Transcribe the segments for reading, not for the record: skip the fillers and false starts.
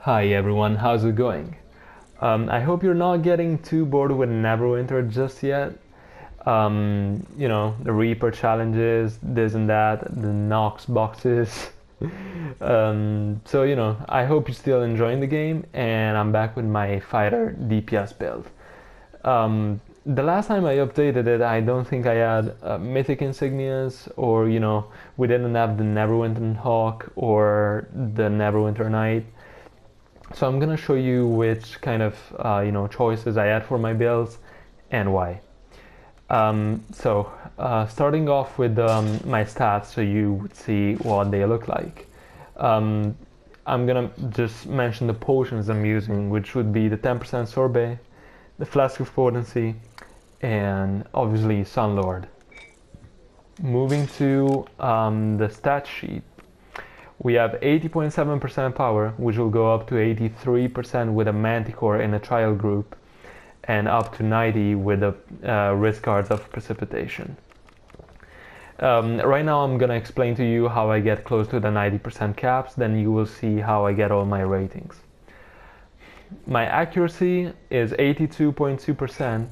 Hi everyone, how's it going? I hope you're not getting too bored with Neverwinter just yet. The Reaper challenges, this and that, the Nox boxes. I hope you're still enjoying the game, and I'm back with my fighter DPS build. The last time I updated it, I don't think I had mythic insignias, or we didn't have the Neverwinter Hawk or the Neverwinter Knight. So I'm gonna show you which kind of choices I had for my builds and why. Starting off with my stats, so you would see what they look like. I'm gonna just mention the potions I'm using, which would be the 10% sorbet, the flask of potency, and obviously Sunlord. Moving to the stat sheet. We have 80.7% power, which will go up to 83% with a Manticore in a trial group, and up to 90 with the risk cards of precipitation. Right now I'm gonna explain to you how I get close to the 90% caps, then you will see how I get all my ratings. My accuracy is 82.2%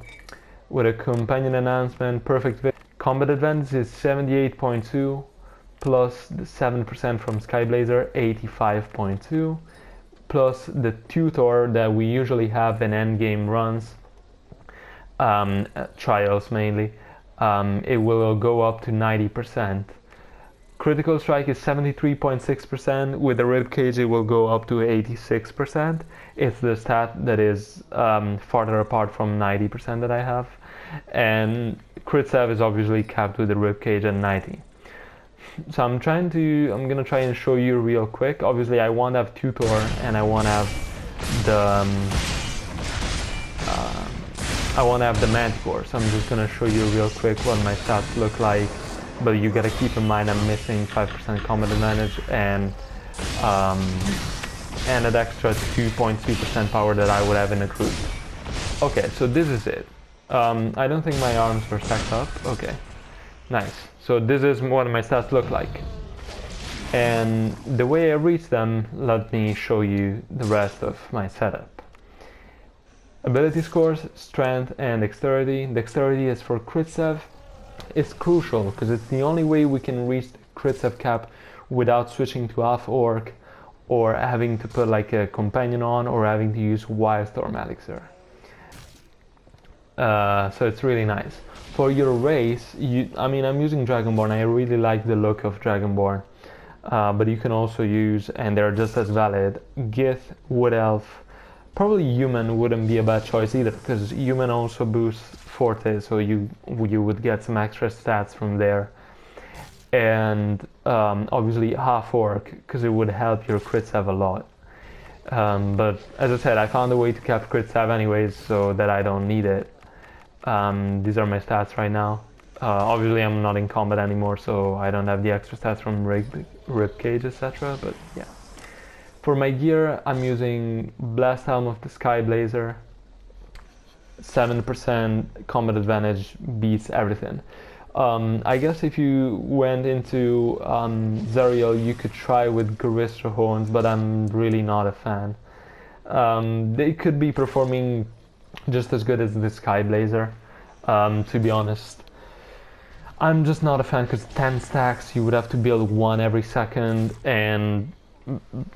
with a companion enhancement, perfect combat advantage is 78.2, plus the 7% from Skyblazer, 85.2, plus the tutor that we usually have in endgame runs, trials mainly, it will go up to 90%. Critical strike is 73.6%, with the ribcage it will go up to 86%. It's the stat that is farther apart from 90% that I have. And crit save is obviously capped with the ribcage at 90. So I'm gonna try and show you real quick. Obviously I won't have tutor and I won't have the Manticore, so I'm just gonna show you real quick what my stats look like. But you gotta keep in mind I'm missing 5% combat advantage and an extra 2.2% power that I would have in a group. Okay, so this is it. I don't think my arms were stacked up. Okay, nice. So this is what my stats look like. And the way I reach them, let me show you the rest of my setup. Ability scores, strength and dexterity. Dexterity is for crit save. It's crucial because it's the only way we can reach the crit save cap without switching to half orc or having to put like a companion on or having to use Wildstorm elixir. So it's really nice. For your race, I'm using Dragonborn. I really like the look of Dragonborn, but you can also use, and they're just as valid, Gith, Wood Elf. Probably Human wouldn't be a bad choice either, because Human also boosts Forte, so you would get some extra stats from there. And obviously half Orc, because it would help your crit save a lot. But as I said, I found a way to cap crit save anyways, so that I don't need it. These are my stats right now. Obviously I'm not in combat anymore, so I don't have the extra stats from ribcage, etc. But yeah. For my gear, I'm using Blast Helm of the Skyblazer. 7% combat advantage beats everything. I guess if you went into Zerial, you could try with Garistra Horns, but I'm really not a fan. They could be performing just as good as the Skyblazer, to be honest. I'm just not a fan because 10 stacks, you would have to build one every second, and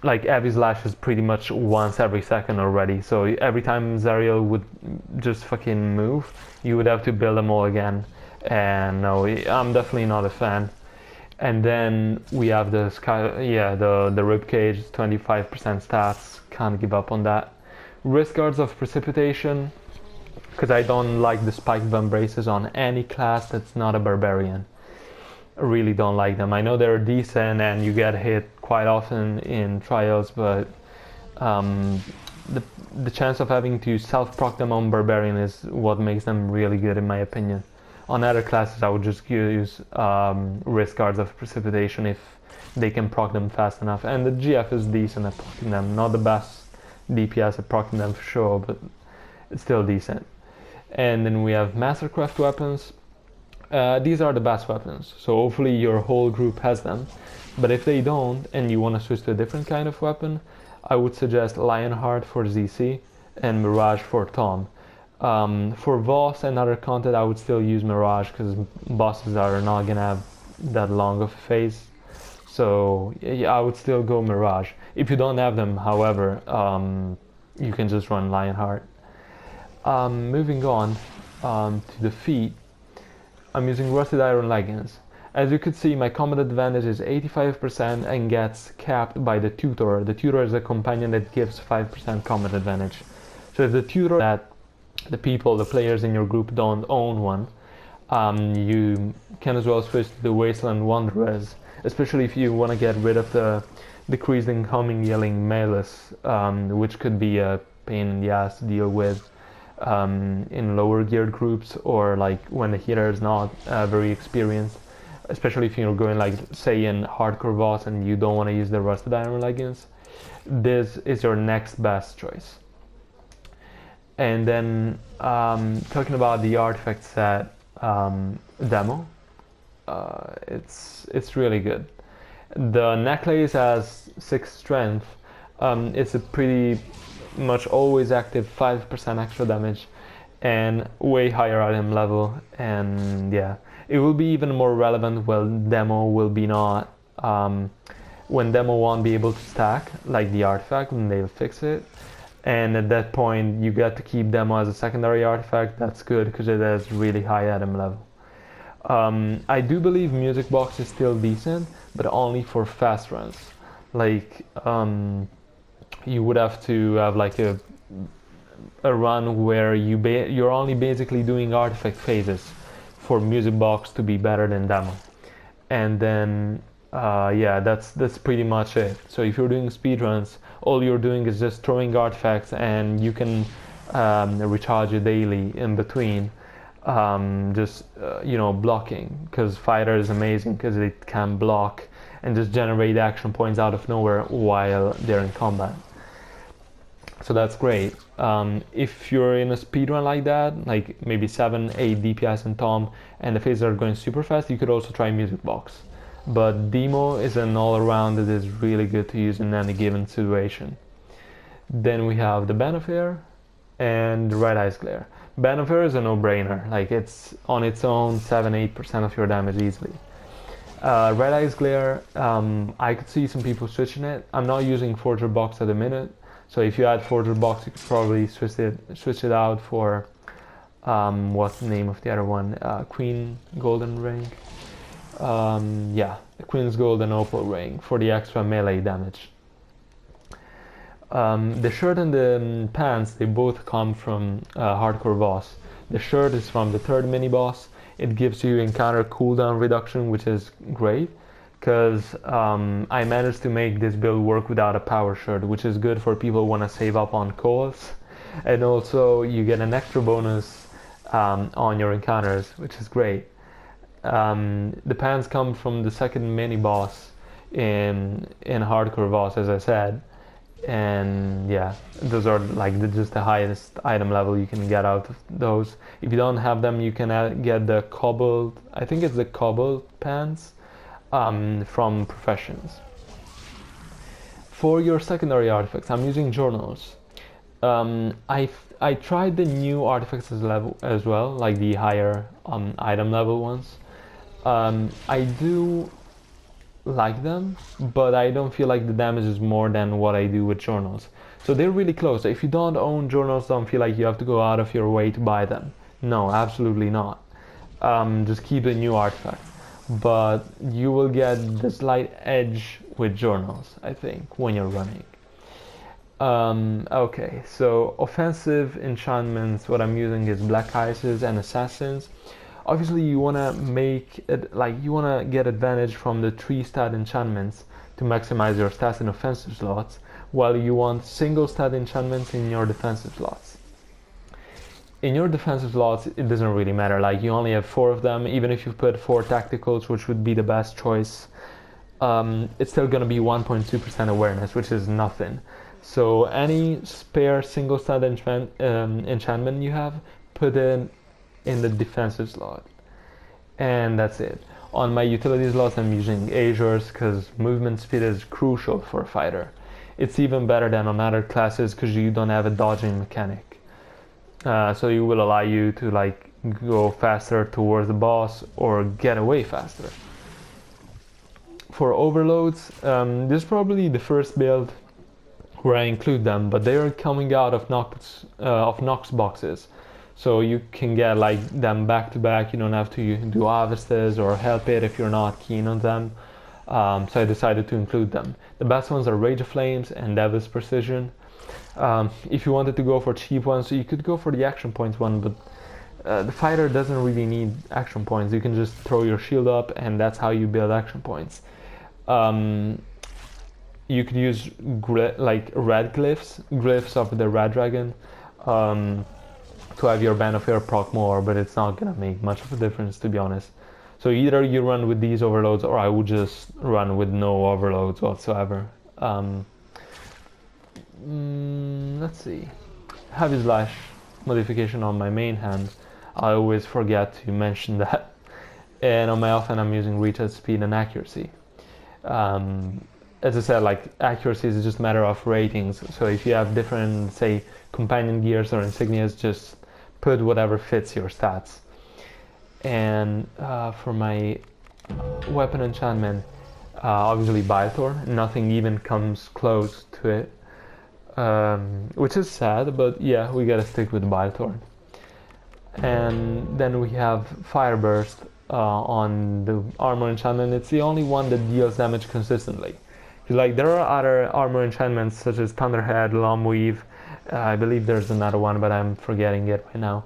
like Heavy Slash is pretty much once every second already, so every time Zerial would just fucking move, you would have to build them all again, and no, I'm definitely not a fan. And then we have the ribcage, 25% stats, can't give up on that. Risk guards of precipitation, because I don't like the spiked bump braces on any class that's not a barbarian. I really don't like them. I know they're decent and you get hit quite often in trials, but the chance of having to self-proc them on barbarian is what makes them really good in my opinion. On other classes I would just use risk guards of precipitation if they can proc them fast enough, and the GF is decent at procking them. Not the best DPS at procking them for sure, but it's still decent. And then we have Mastercraft weapons. These are the best weapons, so hopefully your whole group has them. But if they don't and you want to switch to a different kind of weapon, I would suggest Lionheart for ZC and Mirage for Tom. For Voss and other content, I would still use Mirage because bosses are not gonna have that long of a phase. So yeah, I would still go Mirage. If you don't have them, however, you can just run Lionheart. Moving on to the feat, I'm using Rusted Iron Leggings. As you can see, my combat advantage is 85% and gets capped by the tutor. The tutor is a companion that gives 5% combat advantage. So if the tutor that the players in your group don't own one, you can as well switch to the Wasteland Wanderers, especially if you want to get rid of the decreased incoming yelling melees, which could be a pain in the ass to deal with in lower geared groups, or like when the healer is not very experienced, especially if you're going like say in hardcore boss and you don't want to use the Rusted Iron Leggings. This is your next best choice. And then talking about the artifact set demo, it's really good. The necklace has 6 strength. It's a pretty much always active 5% extra damage and way higher item level, and yeah, it will be even more relevant when demo will be not when demo won't be able to stack like the artifact when they'll fix it. And at that point you get to keep demo as a secondary artifact. That's good because it has really high item level. I do believe music box is still decent, but only for fast runs. Like you would have to have like a run where you're only basically doing artifact phases for music box to be better than demo. And then yeah, that's pretty much it. So if you're doing speedruns, all you're doing is just throwing artifacts, and you can recharge it daily in between. Just you know, blocking, because fighter is amazing because it can block and just generate action points out of nowhere while they're in combat. So that's great. If you're in a speedrun like that, like maybe 7, 8 DPS and Tom, and the phases are going super fast, you could also try music box. But Demo is an all-around that is really good to use in any given situation. Then we have the Benefair and Red Eyes Glare. Benefair is a no-brainer, like it's on its own 7-8% of your damage easily. Red Eyes Glare, I could see some people switching it. I'm not using Forger Box at the minute, so if you add Forger Box you could probably switch it out for what's the name of the other one? Queen Golden Ring. Yeah, Queen's Golden Opal Ring for the extra melee damage. The shirt and the pants, they both come from Hardcore Boss. The shirt is from the 3rd mini boss. It gives you encounter cooldown reduction, which is great because I managed to make this build work without a power shirt, which is good for people who want to save up on coals. And also you get an extra bonus on your encounters, which is great. The pants come from the 2nd mini boss in Hardcore Boss, as I said. And yeah, those are like just the highest item level you can get out of those. If you don't have them, you can get the cobalt, I think it's the cobalt pants from Professions. For your secondary artifacts, I'm using journals. I tried the new artifacts as well, like the higher item level ones. I do like them, but I don't feel like the damage is more than what I do with journals. So they're really close. If you don't own journals, don't feel like you have to go out of your way to buy them. No, absolutely not. Just keep the new artifact. But you will get the slight edge with journals, I think, when you're running. Okay, so offensive enchantments, what I'm using is Black Ices and Assassins. Obviously you want to make it, like, you want to get advantage from the 3-stat enchantments to maximize your stats in offensive slots, while you want single stat enchantments in your defensive slots. In your defensive slots, it doesn't really matter, like you only have 4 of them. Even if you put 4 tacticals, which would be the best choice, it's still going to be 1.2% awareness, which is nothing. So any spare single stat enchantment you have, put in the defensive slot, and that's it. On my utility slots, I'm using Azures because movement speed is crucial for a fighter. it's even better than on other classes because you don't have a dodging mechanic. So it will allow you to like go faster towards the boss or get away faster. For overloads, this is probably the first build where I include them, but they are coming out of Nox boxes. So you can get like them back to back. You don't have to do harvests or help it if you're not keen on them. So I decided to include them. The best ones are Rage of Flames and Devil's Precision. If you wanted to go for cheap ones, you could go for the action points one, but the fighter doesn't really need action points. You can just throw your shield up and that's how you build action points. You could use like red glyphs of the Red Dragon, to have your Band of Air proc more, but it's not gonna make much of a difference, to be honest. So either you run with these overloads, or I would just run with no overloads whatsoever. Let's see. Heavy Slash modification on my main hand. I always forget to mention that. And on my offhand, I'm using reach at speed and accuracy. As I said, like accuracy is just a matter of ratings. So if you have different, say, companion gears or insignias, just put whatever fits your stats. And for my weapon enchantment, obviously Bylethorn. Nothing even comes close to it, which is sad, but yeah, we gotta stick with Bylethorn. And then we have Fire Burst on the armor enchantment. It's the only one that deals damage consistently. Like there are other armor enchantments such as Thunderhead, Longweave, I believe there's another one, but I'm forgetting it right now,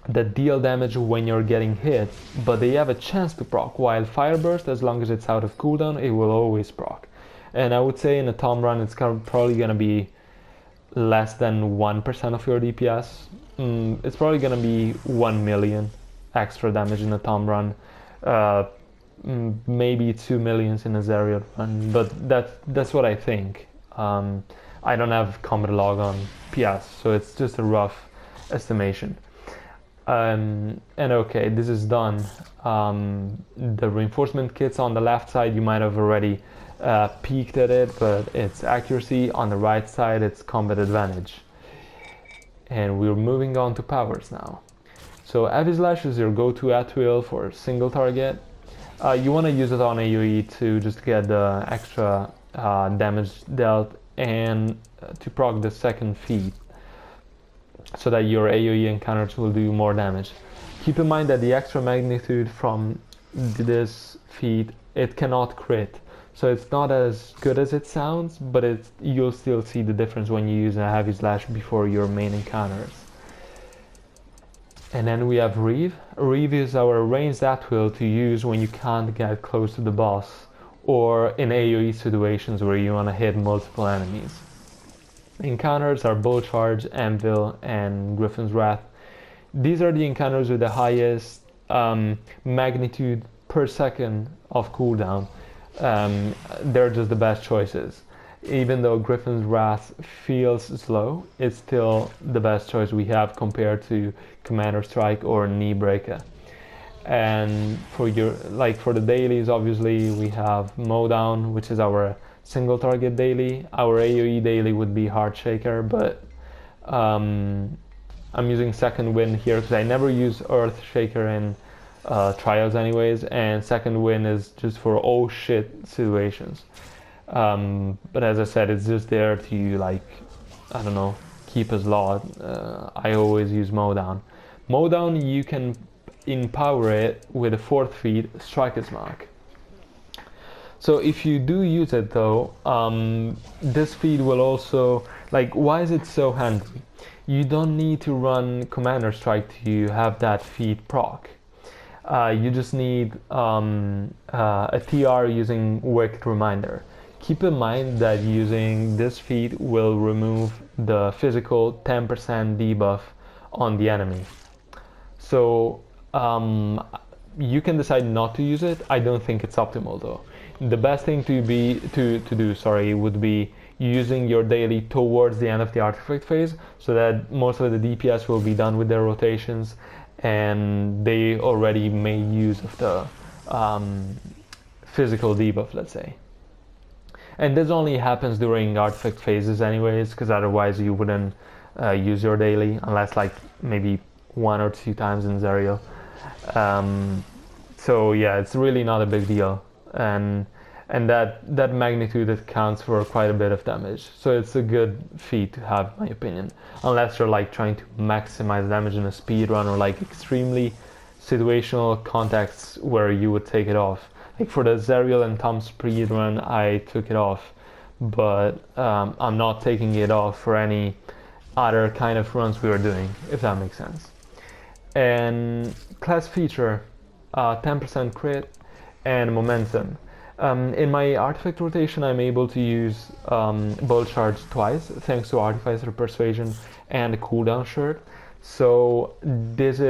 that deal damage when you're getting hit, but they have a chance to proc, while Fire Burst, as long as it's out of cooldown, it will always proc. And I would say in a Tom run, it's probably going to be less than 1% of your DPS. It's probably going to be 1 million extra damage in a Tom run. Maybe 2 millions in a Zerial run, but that's what I think. I don't have combat log on PS, so it's just a rough estimation. And okay, this is done. The reinforcement kits on the left side, you might have already peeked at it, but it's accuracy. On the right side, it's combat advantage. And we're moving on to powers now. So Heavy Slash is your go-to at will for single target. You want to use it on AoE to just get the extra damage dealt and to proc the second feat, so that your AoE encounters will do more damage. Keep in mind that the extra magnitude from this feat, it cannot crit, so it's not as good as it sounds, but you'll still see the difference when you use a Heavy Slash before your main encounters. And then we have Reeve. Reeve is our ranged at-will to use when you can't get close to the boss, or in AoE situations where you want to hit multiple enemies. Encounters are Bull Charge, Anvil, and Griffin's Wrath. These are the encounters with the highest magnitude per second of cooldown. They're just the best choices. Even though Griffin's Wrath feels slow, it's still the best choice we have compared to Commander Strike or Knee Breaker. And for the dailies, obviously we have Mowdown, which is our single target daily. Our AoE daily would be Heart Shaker, but I'm using Second Wind here because I never use Earth Shaker in trials anyways, and Second Wind is just for oh shit situations. But as I said, it's just there to I don't know, keep us law. I always use Mowdown. Mowdown, you can empower it with a 4th feat, Striker's Mark. So if you do use it though, this feat will also, why is it so handy? You don't need to run Commander Strike to have that feat proc. You just need a TR using Wicked Reminder. Keep in mind that using this feat will remove the physical 10% debuff on the enemy. So you can decide not to use it. I don't think it's optimal though. The best thing to do would be using your daily towards the end of the artifact phase, so that most of the DPS will be done with their rotations and they already made use of the physical debuff, let's say. And this only happens during artifact phases anyways, because otherwise you wouldn't use your daily, unless like maybe 1 or 2 times in Zerial. So yeah, it's really not a big deal, and that magnitude, it counts for quite a bit of damage. So it's a good feat to have, in my opinion, unless you're like trying to maximize damage in a speed run or like extremely situational contexts where you would take it off. Like for the Zerial and Tom speed run, I took it off, but I'm not taking it off for any other kind of runs we were doing, if that makes sense. And class feature, 10% crit and momentum. In my artifact rotation, I'm able to use Bolt Charge twice, thanks to Artificer Persuasion and the cooldown shirt. So this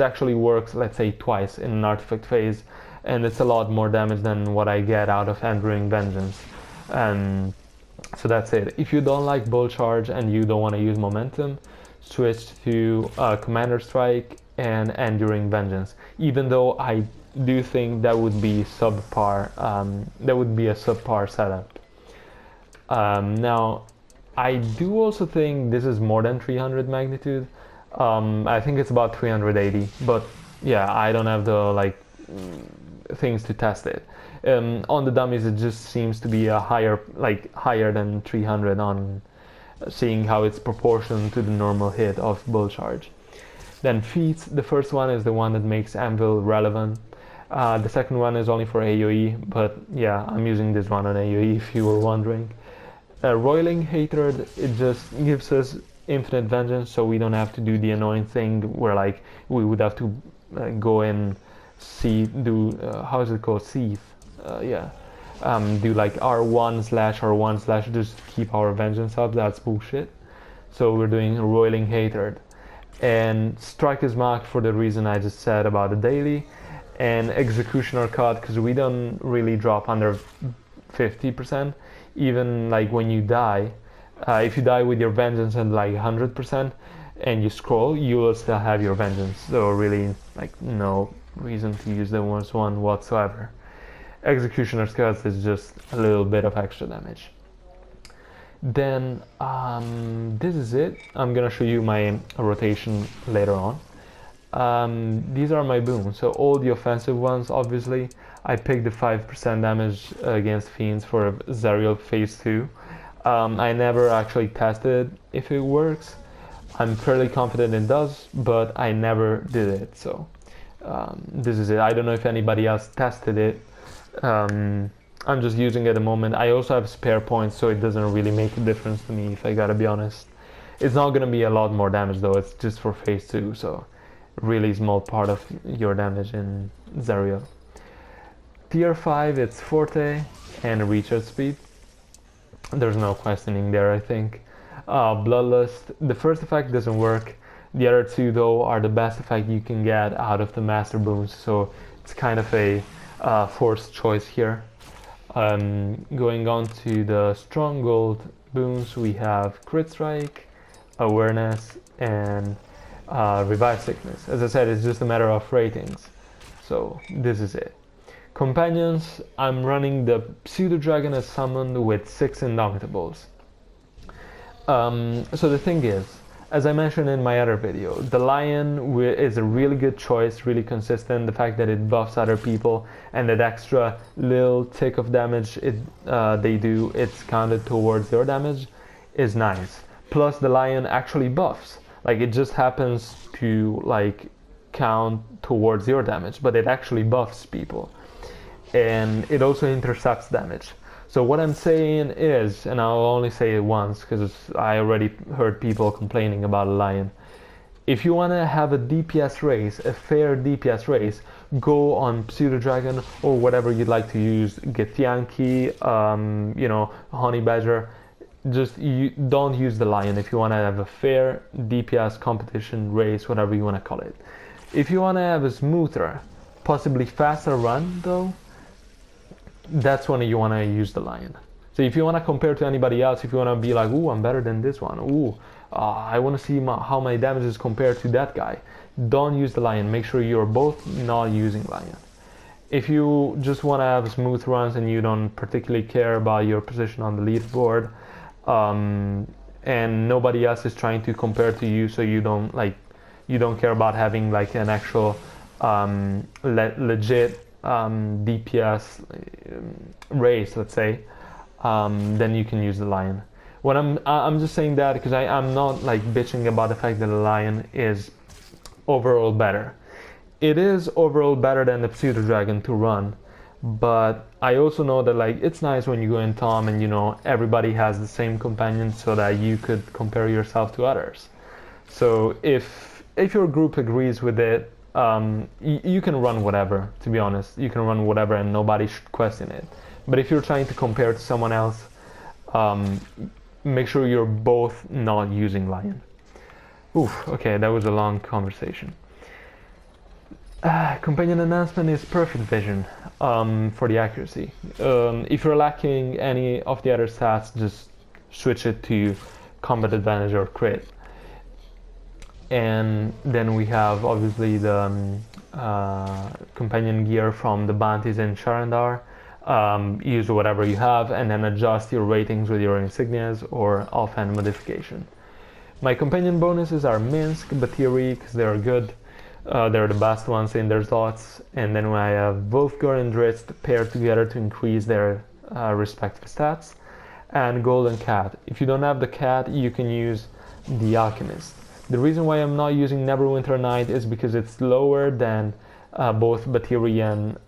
actually works, let's say, twice in an artifact phase, and it's a lot more damage than what I get out of Enduring Vengeance. So that's it. If you don't like Bolt Charge and you don't want to use momentum, switch to Commander Strike and Enduring Vengeance, even though I do think that would be subpar. That would be a subpar setup. Now, I do also think this is more than 300 magnitude. I think it's about 380, but yeah, I don't have the things to test it. On the dummies, it just seems to be a higher than 300 on seeing how it's proportional to the normal hit of Bull Charge. Then feats, the first one is the one that makes Anvil relevant. The second one is only for AoE, but yeah, I'm using this one on AoE if you were wondering. Roiling Hatred, it just gives us infinite vengeance, so we don't have to do the annoying thing where we would have to go and how is it called? Seethe. Do like R1/R1/ just keep our vengeance up. That's bullshit. So we're doing Roiling Hatred. And Strike is marked for the reason I just said about the daily. And Executioner Cut, because we don't really drop under 50%. Even when you die, if you die with your vengeance at 100% and you scroll, you will still have your vengeance. So really no reason to use the worst one whatsoever. Executioner's Cut is just a little bit of extra damage. Then this is it. I'm gonna show you my rotation later on. These are my boons, so all the offensive ones. Obviously I picked the 5% damage against fiends for Zerial phase 2. I never actually tested if it works. I'm fairly confident it does, but I never did it, so this is it. I don't know if anybody else tested it. I'm just using it at the moment. I also have spare points, so it doesn't really make a difference to me, if I gotta be honest. It's not gonna be a lot more damage though, it's just for phase 2, so really small part of your damage in Zerial. Tier 5, it's Forte and Recharge Speed. There's no questioning there, I think. Bloodlust, the first effect doesn't work. The other two though are the best effect you can get out of the Master Boons, so it's kind of a forced choice here. Going on to the Stronghold boons, we have Crit Strike, Awareness, and Revive Sickness. As I said, it's just a matter of ratings, so this is it. Companions, I'm running the Pseudo Dragon as summoned with 6 Indomitables. So the thing is, as I mentioned in my other video, the Lion is a really good choice, really consistent. The fact that it buffs other people and that extra little tick of damage they do, it's counted towards your damage, is nice. Plus the Lion actually buffs. It just happens to count towards your damage, but it actually buffs people. And it also intercepts damage. So what I'm saying is, and I'll only say it once because I already heard people complaining about a Lion. If you want to have a DPS race, a fair DPS race, go on Pseudo Dragon or whatever you'd like to use, Githyanki, Honey Badger. Don't use the Lion if you want to have a fair DPS competition race, whatever you want to call it. If you want to have a smoother, possibly faster run though, that's when you want to use the Lion. So if you want to compare to anybody else, if you want to be like, ooh, I'm better than this one, ooh, I want to see how my damage is compared to that guy, don't use the Lion. Make sure you're both not using Lion. If you just want to have smooth runs and you don't particularly care about your position on the leaderboard, and nobody else is trying to compare to you, so you don't care about having like an actual legit DPS race, let's say, then you can use the lion. What I'm just saying that because I'm not like bitching about the fact that the lion is overall better. It is overall better than the pseudo dragon to run, but I also know that like it's nice when you go in Tom and you know everybody has the same companion so that you could compare yourself to others. So if your group agrees with it, you can run whatever. To be honest, you can run whatever and nobody should question it. But if you're trying to compare to someone else, make sure you're both not using lion. Oof, okay, that was a long conversation. Companion enhancement is perfect vision for the accuracy. If you're lacking any of the other stats, just switch it to combat advantage or crit. And then we have obviously the companion gear from the bounties in Sharandar. Use whatever you have and then adjust your ratings with your insignias or offhand modification. My companion bonuses are Minsk, Batiri, because they're good. They're the best ones in their slots, and then I have Wolfgar and Dritz paired together to increase their respective stats, and Golden Cat. If you don't have the cat, you can use the Alchemist. The reason why I'm not using Neverwinter Knight is because it's lower than both Batiri and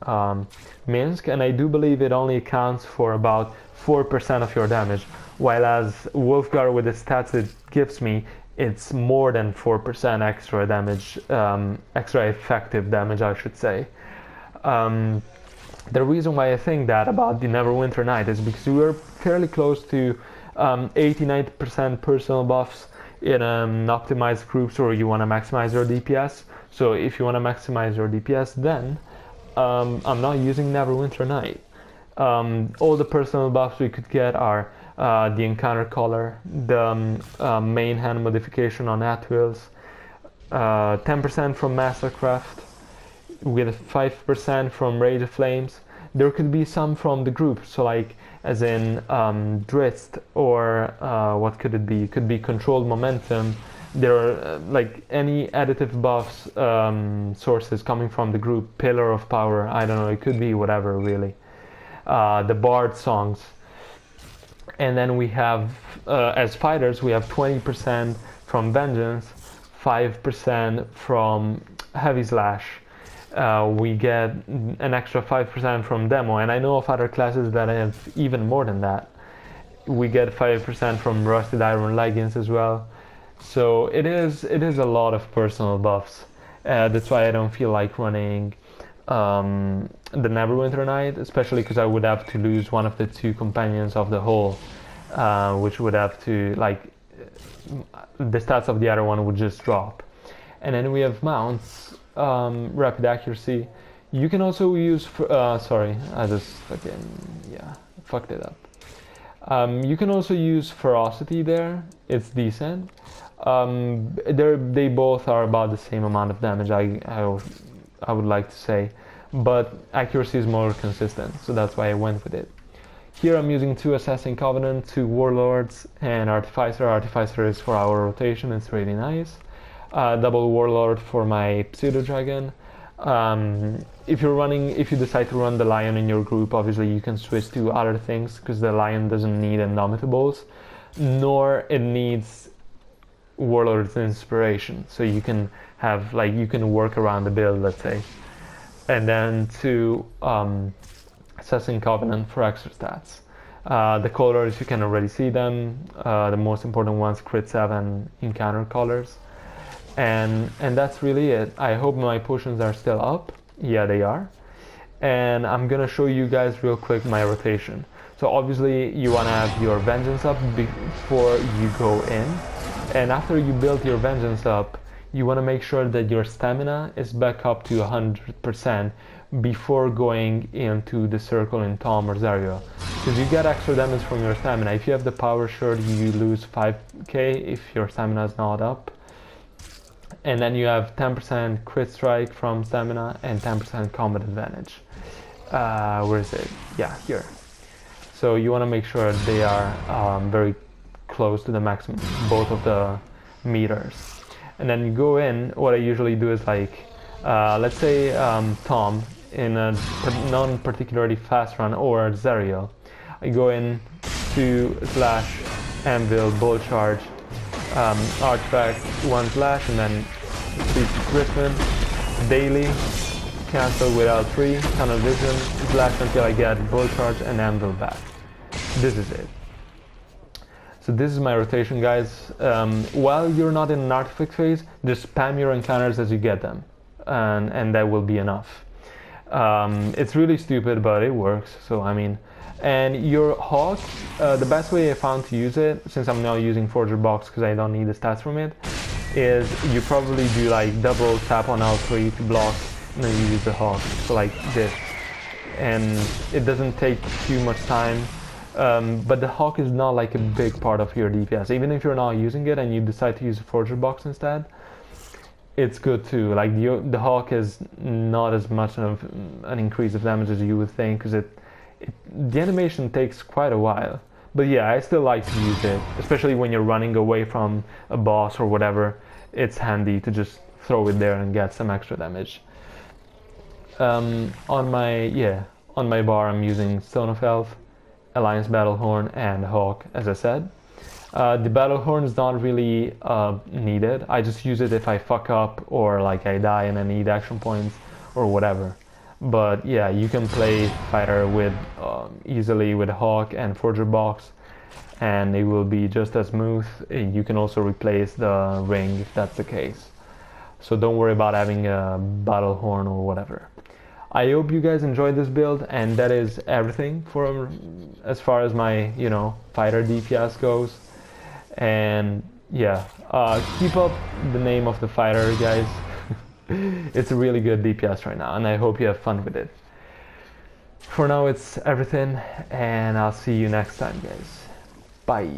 Minsk, and I do believe it only accounts for about 4% of your damage, while as Wolfgar with the stats it gives me, it's more than 4% extra damage, extra effective damage, I should say. The reason why I think that about the Neverwinter Knight is because we are fairly close to 80-90% personal buffs in optimized groups, or you want to maximize your DPS. So if you want to maximize your DPS, then I'm not using Neverwinter Knight. All the personal buffs we could get are the encounter color, the main hand modification on Atwills, 10% from Mastercraft, with 5% from Rage of Flames. There could be some from the group, so like as in Dritz, or what could it be? It could be Controlled Momentum. There are like any additive buffs sources coming from the group, Pillar of Power, I don't know, it could be whatever really. The Bard songs. And then we have, as fighters, we have 20% from Vengeance, 5% from Heavy Slash. We get an extra 5% from Demo, and I know of other classes that have even more than that. We get 5% from Rusted Iron Leggings as well. So it is a lot of personal buffs. That's why I don't feel like running the Neverwinter Knight, especially because I would have to lose one of the two companions of the whole, which would have to, like, the stats of the other one would just drop. And then we have mounts, rapid accuracy. You can also use, sorry, I just fucked it up. You can also use ferocity there, it's decent. They both are about the same amount of damage, I would like to say, but accuracy is more consistent, so that's why I went with it. Here I'm using 2 Assassin Covenant, 2 Warlords, and Artificer. Artificer is for our rotation, it's really nice. Double Warlord for my Pseudo Dragon. If you decide to run the Lion in your group, obviously you can switch to other things, because the Lion doesn't need Indomitables, nor it needs Warlord's Inspiration, so you can have, like, you can work around the build, let's say. And then 2 Assassin Covenant for extra stats. The colors, you can already see them. The most important ones, Crit 7 encounter colors. And that's really it. I hope my potions are still up. Yeah, they are. And I'm gonna show you guys real quick my rotation. So obviously you wanna have your Vengeance up before you go in. And after you build your Vengeance up, you want to make sure that your stamina is back up to 100% before going into the circle in Tom or Zariel, because you get extra damage from your stamina. If you have the power shirt, you lose 5k if your stamina is not up. And then you have 10% crit strike from stamina and 10% combat advantage. Where is it? Yeah, here. So you want to make sure they are very close to the maximum, both of the meters. And then you go in, what I usually do is like, let's say Tom in a non-particularly fast run, or Zerial. I go in to slash, anvil, bull charge, artifact, one slash, and then Griffin, daily, cancel with L3, tunnel vision, slash until I get bull charge and anvil back. This is it. So this is my rotation, guys. While you're not in an artifact phase, just spam your encounters as you get them, and that will be enough. It's really stupid, but it works. So I mean, and your hawk, the best way I found to use it, since I'm now using Forger Box because I don't need the stats from it, is you probably do like double tap on L3 to block, and then you use the hawk. So like this, and it doesn't take too much time. But the hawk is not like a big part of your DPS. Even if you're not using it and you decide to use a Forger Box instead, it's good too. Like the hawk is not as much of an increase of damage as you would think, because the animation takes quite a while. But yeah, I still like to use it, especially when you're running away from a boss or whatever. It's handy to just throw it there and get some extra damage. On my bar I'm using Stone of Elf, Alliance Battlehorn, and Hawk, as I said. The Battlehorn is not really needed. I just use it if I fuck up or like I die and I need action points or whatever. But yeah, you can play fighter with easily with Hawk and Forger Box, and it will be just as smooth. You can also replace the ring if that's the case. So don't worry about having a Battlehorn or whatever. I hope you guys enjoyed this build, and that is everything for as far as my, fighter DPS goes. And yeah, keep up the name of the fighter, guys. It's a really good DPS right now, and I hope you have fun with it. For now, it's everything, and I'll see you next time, guys. Bye.